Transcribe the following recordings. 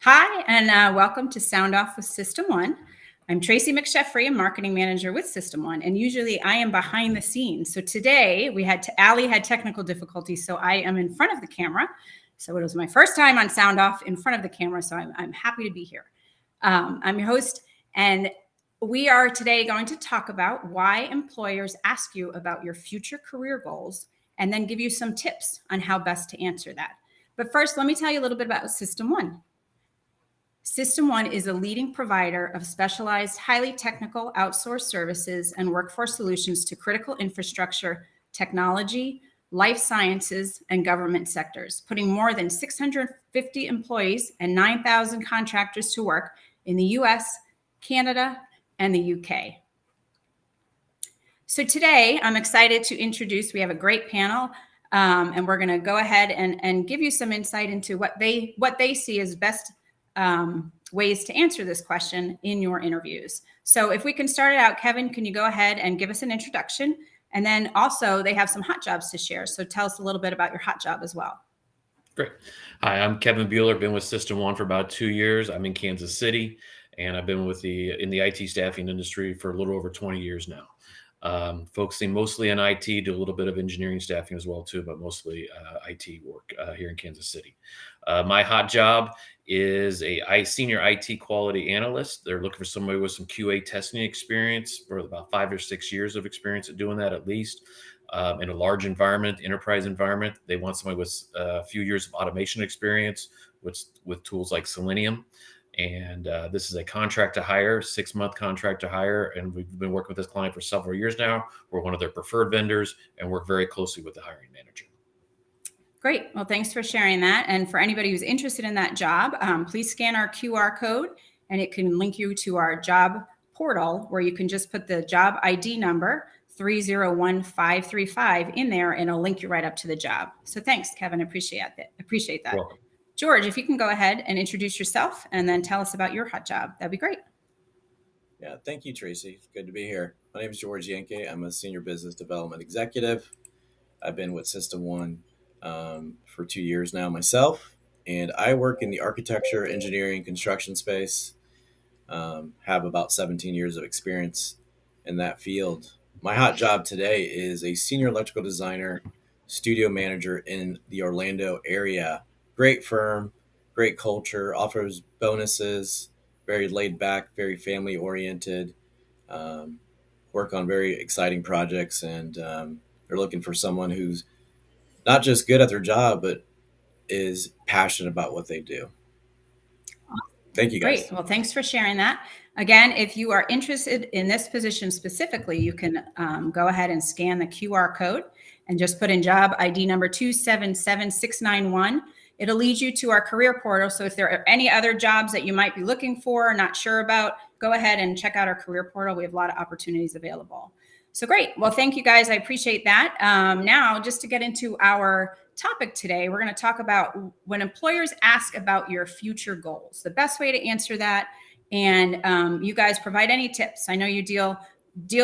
Hi, and welcome to Sound Off with System One. I'm Tracy McSheffrey, a marketing manager with System One, and usually I am behind the scenes. So today Allie had technical difficulties, so I am in front of the camera. So it was my first time on Sound Off in front of the camera, so I'm happy to be here. I'm your host, and we are today going to talk about why employers ask you about your future career goals, and then give you some tips on how best to answer that. But first, let me tell you a little bit about System One. System One is a leading provider of specialized, highly technical outsourced services and workforce solutions to critical infrastructure, technology, life sciences, and government sectors, putting more than 650 employees and 9,000 contractors to work in the US, Canada, and the UK. So today, I'm excited to introduce, we have a great panel, and we're going to go ahead and give you some insight into what they see as best ways to answer this question in your interviews. So if we can start it out, Kevin, can you go ahead and give us an introduction? And then also they have some hot jobs to share. So tell us a little bit about your hot job as well. Great. Hi, I'm Kevin Bueller. Been with System One for about 2 years. I'm in Kansas City, and I've been in the IT staffing industry for a little over 20 years now. Focusing mostly on IT, do a little bit of engineering staffing as well too, but mostly IT work here in Kansas City. My hot job is a senior IT quality analyst. They're looking for somebody with some QA testing experience for about 5 or 6 years of experience at doing that at least. In a large environment, enterprise environment, they want somebody with a few years of automation experience with tools like Selenium. And this is a contract to hire, 6-month contract to hire. And we've been working with this client for several years now. We're one of their preferred vendors and work very closely with the hiring manager. Great. Well, thanks for sharing that. And for anybody who's interested in that job, please scan our QR code and it can link you to our job portal where you can just put the job ID number 301535 in there and it'll link you right up to the job. So thanks, Kevin. Appreciate that. Welcome. George, if you can go ahead and introduce yourself and then tell us about your hot job, that'd be great. Yeah, thank you, Tracy. Good to be here. My name is George Yankee. I'm a senior business development executive. I've been with System One for 2 years now myself, and I work in the architecture, engineering, construction space. Have about 17 years of experience in that field. My hot job today is a senior electrical designer, studio manager in the Orlando area. Great firm, great culture, offers bonuses, very laid back, very family oriented, work on very exciting projects, and they're looking for someone who's not just good at their job, but is passionate about what they do. Thank you, guys. Great. Well, thanks for sharing that. Again, if you are interested in this position specifically, you can go ahead and scan the QR code and just put in job ID number 277691. It'll lead you to our career portal. So if there are any other jobs that you might be looking for or not sure about, go ahead and check out our career portal. We have a lot of opportunities available. So great. Well, thank you guys. I appreciate that. Now, just to get into our topic today, we're going to talk about when employers ask about your future goals, the best way to answer that. And you guys provide any tips. I know you deal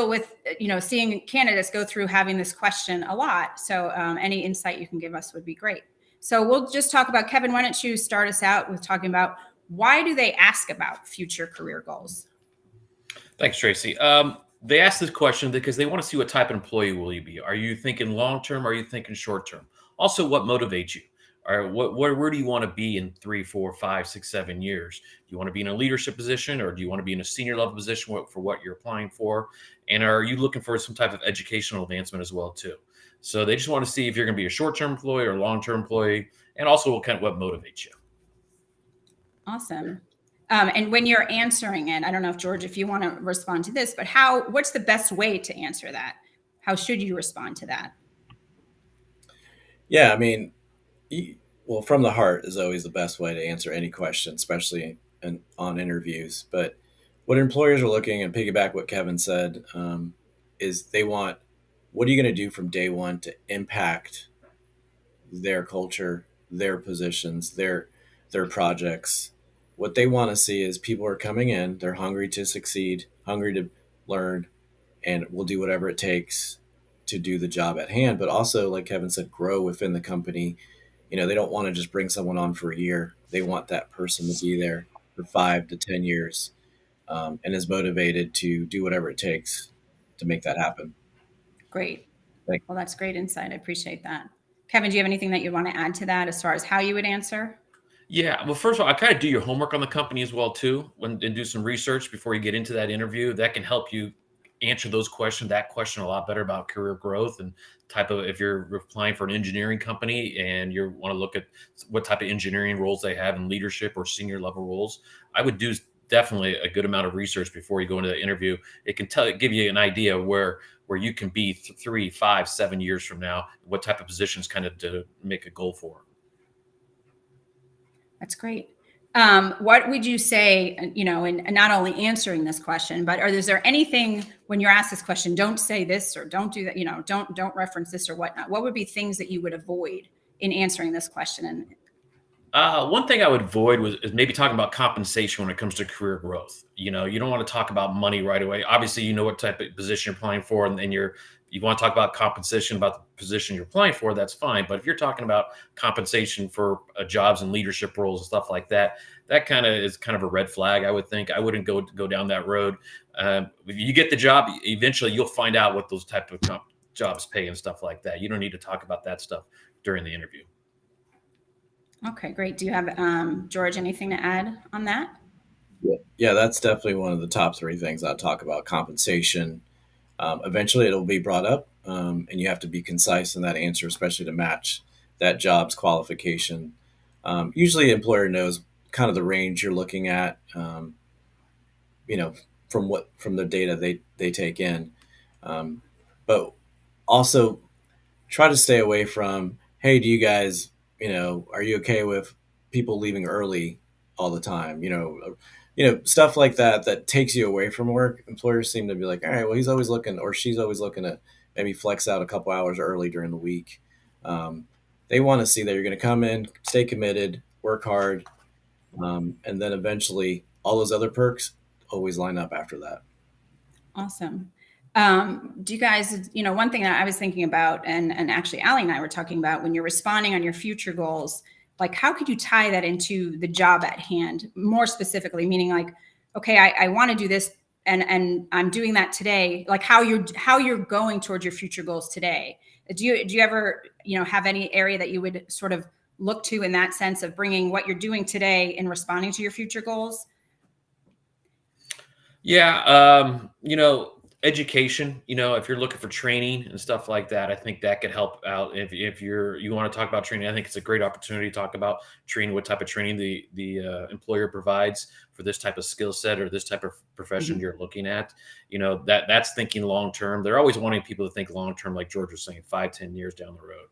with, seeing candidates go through having this question a lot. So any insight you can give us would be great. So we'll just talk about, Kevin, why don't you start us out with talking about why do they ask about future career goals? Thanks, Tracy. They ask this question because they want to see what type of employee will you be. Are you thinking long-term? Or are you thinking short-term? Also, what motivates you? Or where do you want to be in 3, 4, 5, 6, 7 years? Do you want to be in a leadership position, or do you want to be in a senior level position for what you're applying for? And are you looking for some type of educational advancement as well too? So they just want to see if you're going to be a short-term employee or a long-term employee, and also what motivates you. Awesome. And when you're answering it, I don't know if George, if you want to respond to this, but what's the best way to answer that? How should you respond to that? Yeah, I mean, well, from the heart is always the best way to answer any question, especially on interviews. But what employers are looking, and piggyback what Kevin said, is they want, what are you going to do from day one to impact their culture, their positions, their projects? What they want to see is people are coming in, they're hungry to succeed, hungry to learn, and will do whatever it takes to do the job at hand. But also, like Kevin said, grow within the company They don't want to just bring someone on for a year. They want that person to be there for 5 to 10 years, and is motivated to do whatever it takes to make that happen. Great. Thank Well, that's great insight. I appreciate that. Kevin, do you have anything that you want to add to that as far as how you would answer? Yeah. Well, first of all, I kind of do your homework on the company as well too, and do some research before you get into that interview. That can help you answer that question a lot better about career growth and type of, if you're applying for an engineering company and you want to look at what type of engineering roles they have in leadership or senior level roles, I would do definitely a good amount of research before you go into the interview. It can give you an idea of where you can be 3, 5, 7 years from now, what type of positions kind of to make a goal for. That's great. What would you say, in not only answering this question, but is there anything when you're asked this question, don't say this or don't do that, don't reference this or whatnot? What would be things that you would avoid in answering this question? And One thing I would avoid is maybe talking about compensation when it comes to career growth. You don't want to talk about money right away. Obviously, you know what type of position you're applying for, and then you want to talk about compensation about the position you're applying for. That's fine. But if you're talking about compensation for jobs and leadership roles and stuff like that, that kind of is kind of a red flag. I would think I wouldn't go down that road. If you get the job, eventually you'll find out what those type of jobs pay and stuff like that. You don't need to talk about that stuff during the interview. okay, great. Do you have, George, anything to add on that? Yeah, that's definitely one of the top 3 things I'll talk about: compensation. Eventually, it'll be brought up, and you have to be concise in that answer, especially to match that job's qualification. Usually, the employer knows kind of the range you're looking at, from the data they take in. But also try to stay away from, hey, do you guys, are you okay with people leaving early all the time? Stuff like that takes you away from work. Employers seem to be like, all right, well, he's always looking, or she's always looking to maybe flex out a couple hours early during the week. They want to see that you're going to come in, stay committed, work hard, and then eventually all those other perks always line up after that. Awesome. Do you guys, one thing that I was thinking about, and actually Allie and I were talking about, when you're responding on your future goals, like how could you tie that into the job at hand more specifically, meaning like, okay, I want to do this and I'm doing that today, like how you're going towards your future goals today. Do you ever, have any area that you would sort of look to in that sense of bringing what you're doing today and responding to your future goals? Yeah, education. If you're looking for training and stuff like that, I think that could help out. If you want to talk about training, I think it's a great opportunity to talk about training, what type of training the employer provides for this type of skill set or this type of profession you're looking at. That's thinking long term. They're always wanting people to think long term, like George was saying, 5, 10 years down the road.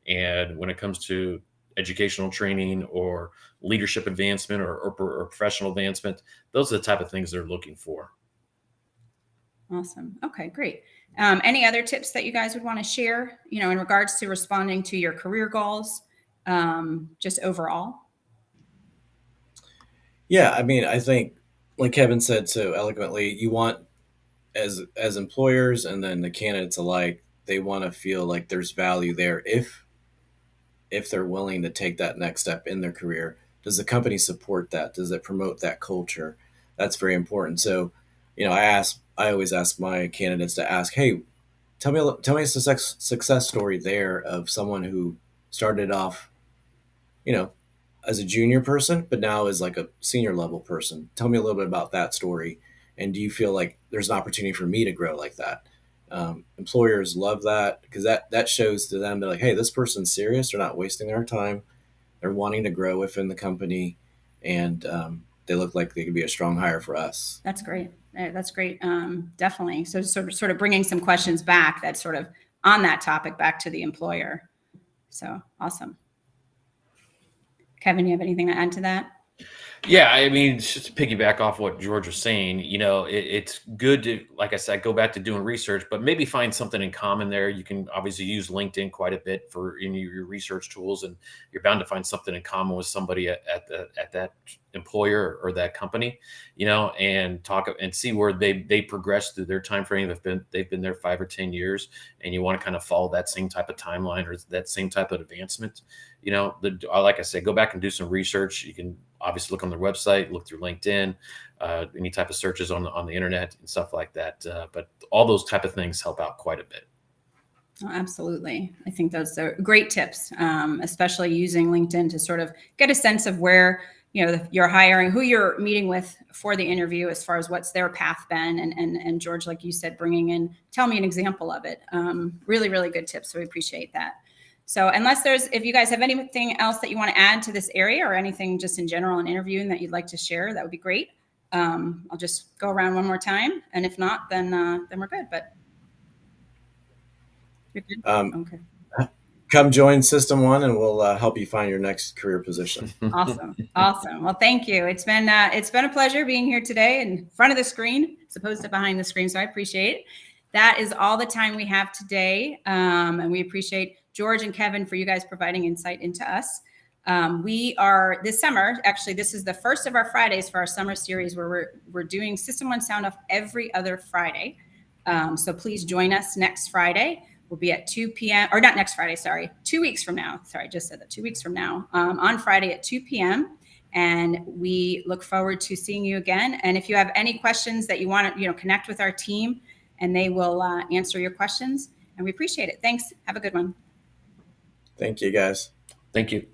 And when it comes to educational training or leadership advancement or professional advancement, those are the type of things they're looking for. Awesome. Okay, great. Any other tips that you guys would want to share, in regards to responding to your career goals, just overall? Yeah, I mean, I think, like Kevin said so eloquently, you want, as employers and then the candidates alike, they want to feel like there's value there if they're willing to take that next step in their career. Does the company support that? Does it promote that culture? That's very important. So, I always ask my candidates to ask, hey, tell me a success story there of someone who started off, as a junior person, but now is like a senior level person. Tell me a little bit about that story. And do you feel like there's an opportunity for me to grow like that? Employers love that because that shows to them, they're like, hey, this person's serious. They're not wasting their time. They're wanting to grow within the company, and they look like they could be a strong hire for us. That's great. That's great. Definitely. So sort of bringing some questions back that's sort of on that topic back to the employer. So awesome. Kevin, you have anything to add to that? Yeah, I mean, just to piggyback off what George was saying, it's good to, like I said, go back to doing research, but maybe find something in common there. You can obviously use LinkedIn quite a bit for your research tools, and you're bound to find something in common with somebody at that employer or that company, and talk and see where they progress through their time frame. They've been there 5 or 10 years, and you want to kind of follow that same type of timeline or that same type of advancement. like I said, go back and do some research. You can obviously look on their website, look through LinkedIn, any type of searches on the internet and stuff like that. But all those type of things help out quite a bit. Oh, absolutely. I think those are great tips, especially using LinkedIn to sort of get a sense of where, you're hiring, who you're meeting with for the interview, as far as what's their path been. And George, like you said, tell me an example of it. Really, really good tips. So we appreciate that. So if you guys have anything else that you want to add to this area, or anything just in general in interviewing that you'd like to share, that would be great. I'll just go around one more time. And if not, then we're good. But you're good? Okay. Come join System One, and we'll help you find your next career position. Awesome. Well, thank you. It's been a pleasure being here today in front of the screen, as opposed to behind the screen. So I appreciate it. That is all the time we have today, and we appreciate George and Kevin for you guys providing insight into us. We are this summer. Actually, this is the first of our Fridays for our summer series, where we're doing System One Sound Off every other Friday. So please join us next Friday. We'll be at 2 p.m. or not next Friday, sorry, 2 weeks from now. Sorry, I just said that 2 weeks from now, on Friday at 2 p.m. And we look forward to seeing you again. And if you have any questions that you want to, connect with our team, and they will answer your questions. And we appreciate it. Thanks. Have a good one. Thank you, guys. Thank you.